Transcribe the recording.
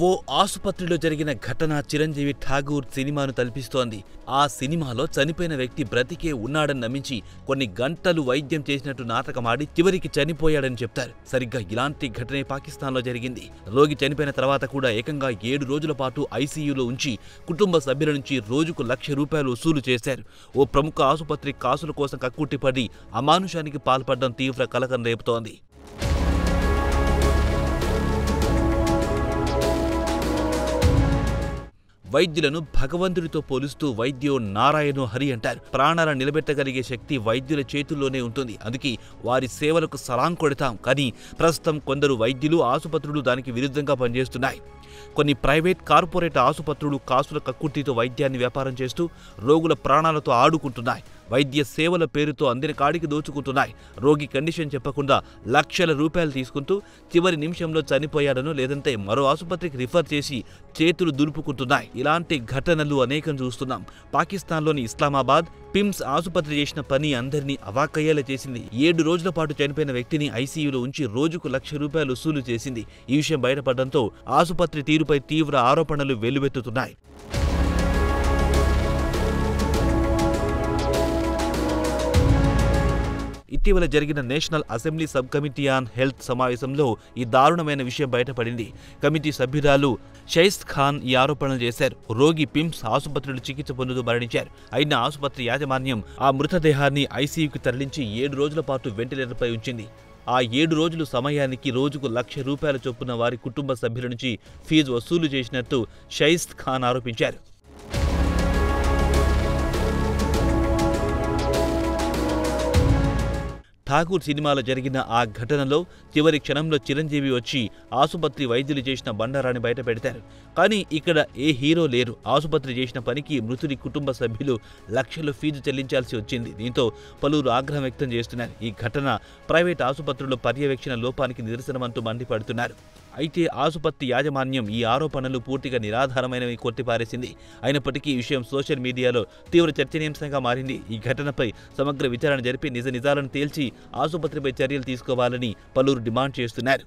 ఓ ఆసుపత్రిలో జరిగిన ఘటన చిరంజీవి ఠాగూర్ సినిమాను తలపిస్తోంది. ఆ సినిమాలో చనిపోయిన వ్యక్తి బ్రతికే ఉన్నాడని నమ్మించి కొన్ని గంటలు వైద్యం చేసినట్టు నాటకమాడి చివరికి చనిపోయాడని చెప్తారు. సరిగ్గా ఇలాంటి ఘటనే పాకిస్తాన్లో జరిగింది. రోగి చనిపోయిన తర్వాత కూడా ఏకంగా 7 రోజుల పాటు ఐసీయూలో ఉంచి కుటుంబ సభ్యుల నుంచి రోజుకు ₹1,00,000 వసూలు చేశారు. ఓ ప్రముఖ ఆసుపత్రి కాసుల కోసం కక్కుర్తిపడి అమానుషానికి పాల్పడడం తీవ్ర కలకం రేపుతోంది. వైద్యులను భగవంతుడితో పోలుస్తూ వైద్యో నారాయణో హరి అంటారు. ప్రాణాలను నిలబెట్టగలిగే శక్తి వైద్యుల చేతుల్లోనే ఉంటుంది. అందుకే వారి సేవలకు సలాం కొడతాం. కానీ ప్రస్తుతం కొందరు వైద్యులు, ఆసుపత్రులు దానికి విరుద్ధంగా పనిచేస్తున్నాయి. కొన్ని ప్రైవేట్, కార్పొరేట్ ఆసుపత్రులు కాసుల కక్కుర్తితో వైద్యాన్ని వ్యాపారం చేస్తూ రోగుల ప్రాణాలతో ఆడుకుంటున్నాయి. వైద్య సేవల పేరుతో అందిన కాడికి దోచుకుంటున్నాయి. రోగి కండిషన్ చెప్పకుండా ₹1,00,000 తీసుకుంటూ చివరి నిమిషంలో చనిపోయాడనో లేదంటే మరో ఆసుపత్రికి రిఫర్ చేసి చేతులు దులుపుకుంటున్నాయి. ఇలాంటి ఘటనలు అనేకం చూస్తున్నాం. పాకిస్తాన్లోని ఇస్లామాబాద్ పిమ్స్ ఆసుపత్రి చేసిన పని అందరినీ అవాక్కయ్యేలా చేసింది. 7 రోజుల పాటు చనిపోయిన వ్యక్తిని ఐసీయూలో ఉంచి రోజుకు ₹1,00,000 వసూలు చేసింది. ఈ విషయం బయటపడడంతో ఆసుపత్రి తీరుపై తీవ్ర ఆరోపణలు వెల్లువెత్తుతున్నాయి. ఇటీవల జరిగిన national assembly sub committee on health సమావేశంలో ఈ దారుణమైన విషయం బయటపడింది. కమిటీ సభ్యురాలు షైస్ట్ ఖాన్ ఈ ఆరోపణలు చేశారు. రోగి పిమ్స్ ఆసుపత్రిలో చికిత్స పొందుతూ మరణించారు. అయినా ఆసుపత్రి యాజమాన్యం ఆ మృతదేహాన్ని ఐసీయూకి తరలించి 7 రోజుల పాటు వెంటిలేటర్పై ఉంచింది. ఆ 7 రోజులు సమయానికి రోజుకు ₹1,00,000 చొప్పున వారి కుటుంబ సభ్యుల నుంచి ఫీజు వసూలు చేసినట్టు షైస్ట్ ఖాన్ ఆరోపించారు. ఠాగూర్ సినిమాలో జరిగిన ఆ ఘటనలో చివరి క్షణంలో చిరంజీవి వచ్చి ఆసుపత్రి వైద్యులు చేసిన బండారాన్ని బయట పెడతారు. కానీ ఇక్కడ ఏ హీరో లేరు. ఆసుపత్రి చేసిన పనికి మృతుడి కుటుంబ సభ్యులు లక్షలు ఫీజు చెల్లించాల్సి వచ్చింది. దీంతో పలువురు ఆగ్రహం వ్యక్తం చేస్తున్నారు. ఈ ఘటన ప్రైవేట్ ఆసుపత్రుల్లో పర్యవేక్షణ లోపానికి నిరసనమంటూ మండిపడుతున్నారు. అయితే ఆసుపత్రి యాజమాన్యం ఈ ఆరోపణలు పూర్తిగా నిరాధారమైనవి కొట్టిపారేసింది. అయినప్పటికీ ఈ విషయం సోషల్ మీడియాలో తీవ్ర చర్చనీయాంశంగా మారింది. ఈ ఘటనపై సమగ్ర విచారణ జరిపి నిజాలను తేల్చి ఆసుపత్రిపై చర్యలు తీసుకోవాలని పలువురు డిమాండ్ చేస్తున్నారు.